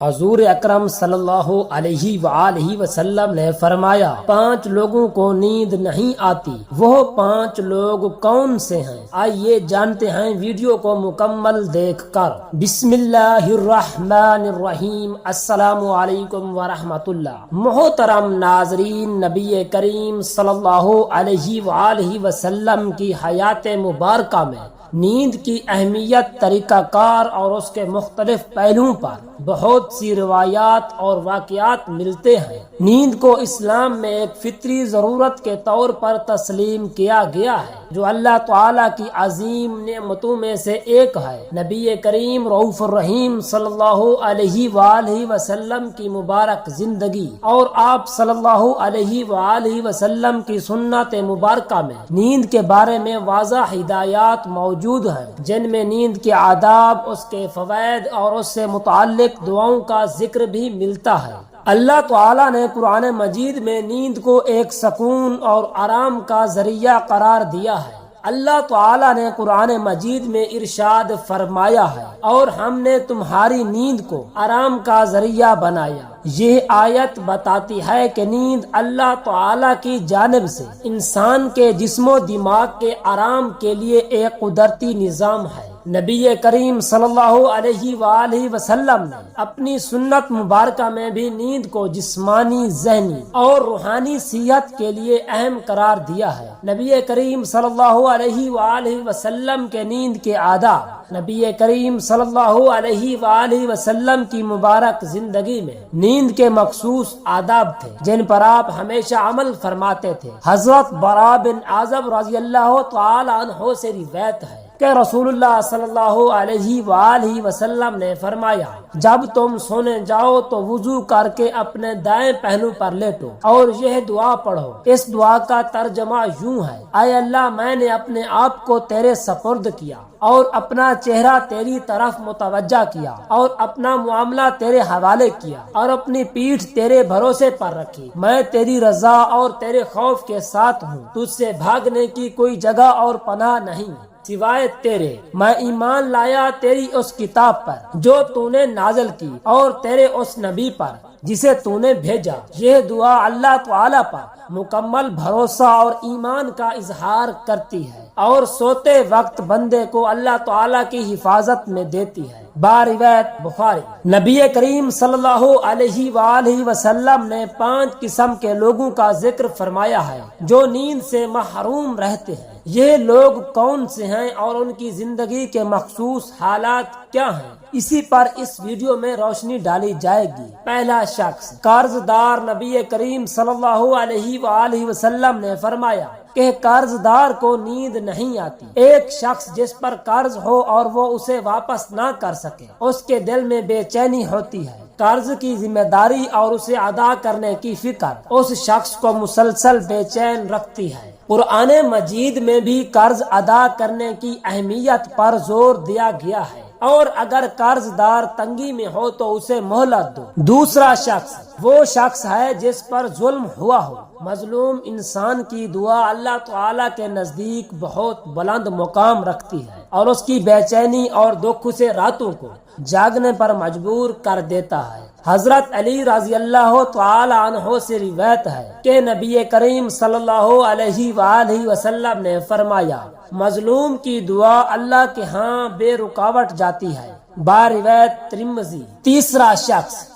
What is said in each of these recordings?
حضور اکرم صلی اللہ علیہ وآلہ وسلم نے فرمایا 5 لوگوں کو نیند نہیں آتی، وہ 5 لوگ کون سے ہیں؟ آئیے جانتے ہیں ویڈیو کو مکمل دیکھ کر۔ بسم اللہ الرحمن الرحیم۔ السلام علیکم ورحمۃ اللہ۔ محترم ناظرین، نبی کریم صلی اللہ علیہ وآلہ وسلم کی حیات مبارکہ میں نیند کی اہمیت، طریقہ کار اور اس کے مختلف پہلوؤں پر بہت سی روایات اور واقعات ملتے ہیں۔ نیند کو اسلام میں ایک فطری ضرورت کے طور پر تسلیم کیا گیا ہے، جو اللہ تعالیٰ کی عظیم نعمتوں میں سے ایک ہے۔ نبی کریم رؤوف الرحیم صلی اللہ علیہ وآلہ وسلم کی مبارک زندگی اور آپ صلی اللہ علیہ وآلہ وسلم کی سنت مبارکہ میں نیند کے بارے میں واضح ہدایات موجود ہیں، جن میں نیند کے آداب، اس کے فوائد اور اس سے متعلق دعاؤں کا ذکر بھی ملتا ہے۔ اللہ تعالیٰ نے قرآن مجید میں نیند کو ایک سکون اور آرام کا ذریعہ قرار دیا ہے۔ اللہ تعالیٰ نے قرآن مجید میں ارشاد فرمایا ہے، اور ہم نے تمہاری نیند کو آرام کا ذریعہ بنایا۔ یہ آیت بتاتی ہے کہ نیند اللہ تعالیٰ کی جانب سے انسان کے جسم و دماغ کے آرام کے لیے ایک قدرتی نظام ہے۔ نبی کریم صلی اللہ علیہ وآلہ وسلم نے اپنی سنت مبارکہ میں بھی نیند کو جسمانی، ذہنی اور روحانی صحت کے لیے اہم قرار دیا ہے۔ نبی کریم صلی اللہ علیہ وآلہ وسلم کے نیند کے آداب، نبی کریم صلی اللہ علیہ وآلہ وسلم کی مبارک زندگی میں نیند کے مخصوص آداب تھے، جن پر آپ ہمیشہ عمل فرماتے تھے۔ حضرت براء بن عازب رضی اللہ تعالی عنہ سے روایت ہے کہ رسول اللہ صلی اللہ علیہ وآلہ وسلم نے فرمایا، جب تم سونے جاؤ تو وضو کر کے اپنے دائیں پہلو پر لیٹو اور یہ دعا پڑھو۔ اس دعا کا ترجمہ یوں ہے: اے اللہ، میں نے اپنے آپ کو تیرے سپرد کیا اور اپنا چہرہ تیری طرف متوجہ کیا اور اپنا معاملہ تیرے حوالے کیا اور اپنی پیٹھ تیرے بھروسے پر رکھی۔ میں تیری رضا اور تیرے خوف کے ساتھ ہوں، تجھ سے بھاگنے کی کوئی جگہ اور پناہ نہیں سوائے تیرے۔ میں ایمان لایا تیری اس کتاب پر جو تو نے نازل کی اور تیرے اس نبی پر جسے تو نے بھیجا۔ یہ دعا اللہ تعالیٰ پر مکمل بھروسہ اور ایمان کا اظہار کرتی ہے اور سوتے وقت بندے کو اللہ تعالیٰ کی حفاظت میں دیتی ہے۔ باروایت بخاری۔ نبی کریم صلی اللہ علیہ وآلہ وسلم نے 5 قسم کے لوگوں کا ذکر فرمایا ہے جو نیند سے محروم رہتے ہیں۔ یہ لوگ کون سے ہیں اور ان کی زندگی کے مخصوص حالات کیا ہیں، اسی پر اس ویڈیو میں روشنی ڈالی جائے گی۔ پہلا شخص قرض دار۔ نبی کریم صلی اللہ علیہ وآلہ وسلم نے فرمایا کہ قرض دار کو نیند نہیں آتی۔ ایک شخص جس پر قرض ہو اور وہ اسے واپس نہ کر سکے، اس کے دل میں بے چینی ہوتی ہے۔ قرض کی ذمہ داری اور اسے ادا کرنے کی فکر اس شخص کو مسلسل بے چین رکھتی ہے۔ قرآن مجید میں بھی قرض ادا کرنے کی اہمیت پر زور دیا گیا ہے، اور اگر قرض دار تنگی میں ہو تو اسے مہلت دو۔ دوسرا شخص وہ شخص ہے جس پر ظلم ہوا ہو۔ مظلوم انسان کی دعا اللہ تعالیٰ کے نزدیک بہت بلند مقام رکھتی ہے، اور اس کی بے چینی اور دکھ اسے راتوں کو جاگنے پر مجبور کر دیتا ہے۔ حضرت علی رضی اللہ تعالی عنہ سے روایت ہے کہ نبی کریم صلی اللہ علیہ وآلہ وسلم نے فرمایا، مظلوم کی دعا اللہ کے ہاں بے رکاوٹ جاتی ہے۔ باروایت ترمذی۔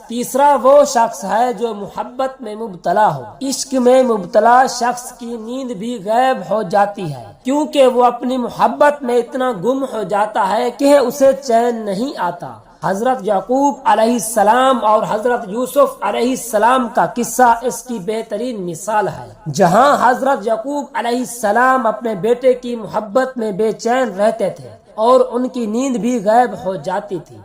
تیسرا وہ شخص ہے جو محبت میں مبتلا ہو۔ عشق میں مبتلا شخص کی نیند بھی غائب ہو جاتی ہے، کیونکہ وہ اپنی محبت میں اتنا گم ہو جاتا ہے کہ اسے چین نہیں آتا۔ حضرت یعقوب علیہ السلام اور حضرت یوسف علیہ السلام کا قصہ اس کی بہترین مثال ہے، جہاں حضرت یعقوب علیہ السلام اپنے بیٹے کی محبت میں بے چین رہتے تھے اور ان کی نیند بھی غائب ہو جاتی تھی۔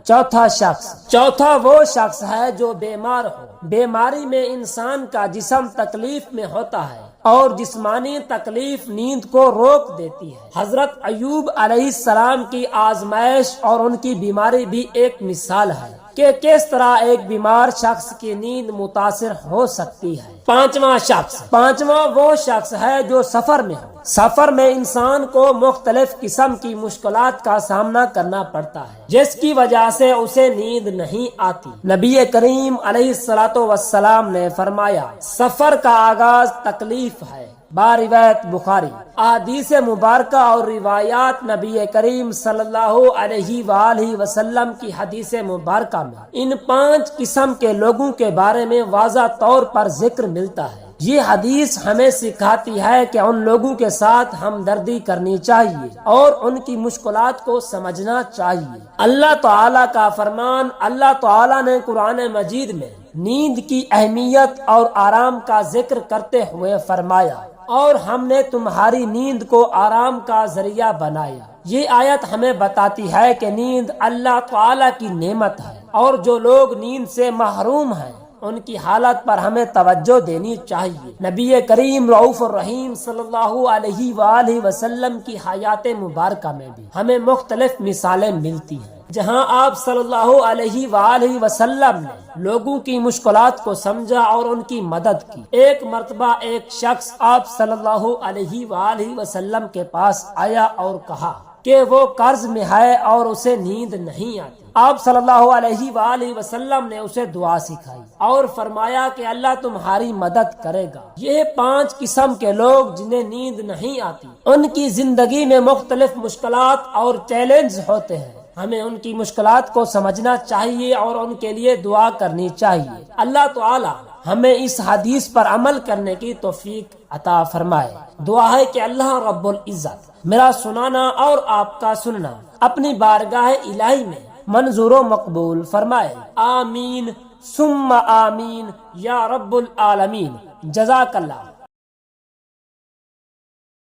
چوتھا وہ شخص ہے جو بیمار ہو۔ بیماری میں انسان کا جسم تکلیف میں ہوتا ہے اور جسمانی تکلیف نیند کو روک دیتی ہے۔ حضرت ایوب علیہ السلام کی آزمائش اور ان کی بیماری بھی ایک مثال ہے۔ کہ کس طرح ایک بیمار شخص کی نیند متاثر ہو سکتی ہے۔ پانچواں وہ شخص ہے جو سفر میں ہو۔ سفر میں انسان کو مختلف قسم کی مشکلات کا سامنا کرنا پڑتا ہے، جس کی وجہ سے اسے نیند نہیں آتی۔ نبی کریم علیہ الصلوۃ والسلام نے فرمایا، سفر کا آغاز تکلیف ہے، باروایت بخاری۔ احادیث مبارکہ اور روایات نبی کریم صلی اللہ علیہ وآلہ وسلم کی حدیث مبارکہ میں ان 5 قسم کے لوگوں کے بارے میں واضح طور پر ذکر ملتا ہے۔ یہ حدیث ہمیں سکھاتی ہے کہ ان لوگوں کے ساتھ ہمدردی کرنی چاہیے اور ان کی مشکلات کو سمجھنا چاہیے۔ اللہ تعالیٰ کا فرمان، اللہ تعالیٰ نے قرآن مجید میں نیند کی اہمیت اور آرام کا ذکر کرتے ہوئے فرمایا، اور ہم نے تمہاری نیند کو آرام کا ذریعہ بنایا۔ یہ آیت ہمیں بتاتی ہے کہ نیند اللہ تعالیٰ کی نعمت ہے، اور جو لوگ نیند سے محروم ہیں ان کی حالت پر ہمیں توجہ دینی چاہیے۔ نبی کریم رؤوف الرحیم صلی اللہ علیہ وآلہ وسلم کی حیات مبارکہ میں بھی ہمیں مختلف مثالیں ملتی ہیں، جہاں آپ صلی اللہ علیہ وآلہ وسلم نے لوگوں کی مشکلات کو سمجھا اور ان کی مدد کی۔ ایک مرتبہ ایک شخص آپ صلی اللہ علیہ وآلہ وسلم کے پاس آیا اور کہا کہ وہ قرض میں ہے اور اسے نیند نہیں آتی۔ آپ صلی اللہ علیہ وآلہ وسلم نے اسے دعا سکھائی اور فرمایا کہ اللہ تمہاری مدد کرے گا۔ یہ 5 قسم کے لوگ جنہیں نیند نہیں آتی، ان کی زندگی میں مختلف مشکلات اور چیلنج ہوتے ہیں۔ ہمیں ان کی مشکلات کو سمجھنا چاہیے اور ان کے لیے دعا کرنی چاہیے۔ اللہ تعالی ہمیں اس حدیث پر عمل کرنے کی توفیق عطا فرمائے۔ دعا ہے کہ اللہ رب العزت میرا سنانا اور آپ کا سننا اپنی بارگاہ الہی میں منظور و مقبول فرمائے۔ آمین ثم آمین یا رب العالمین۔ جزاک اللہ۔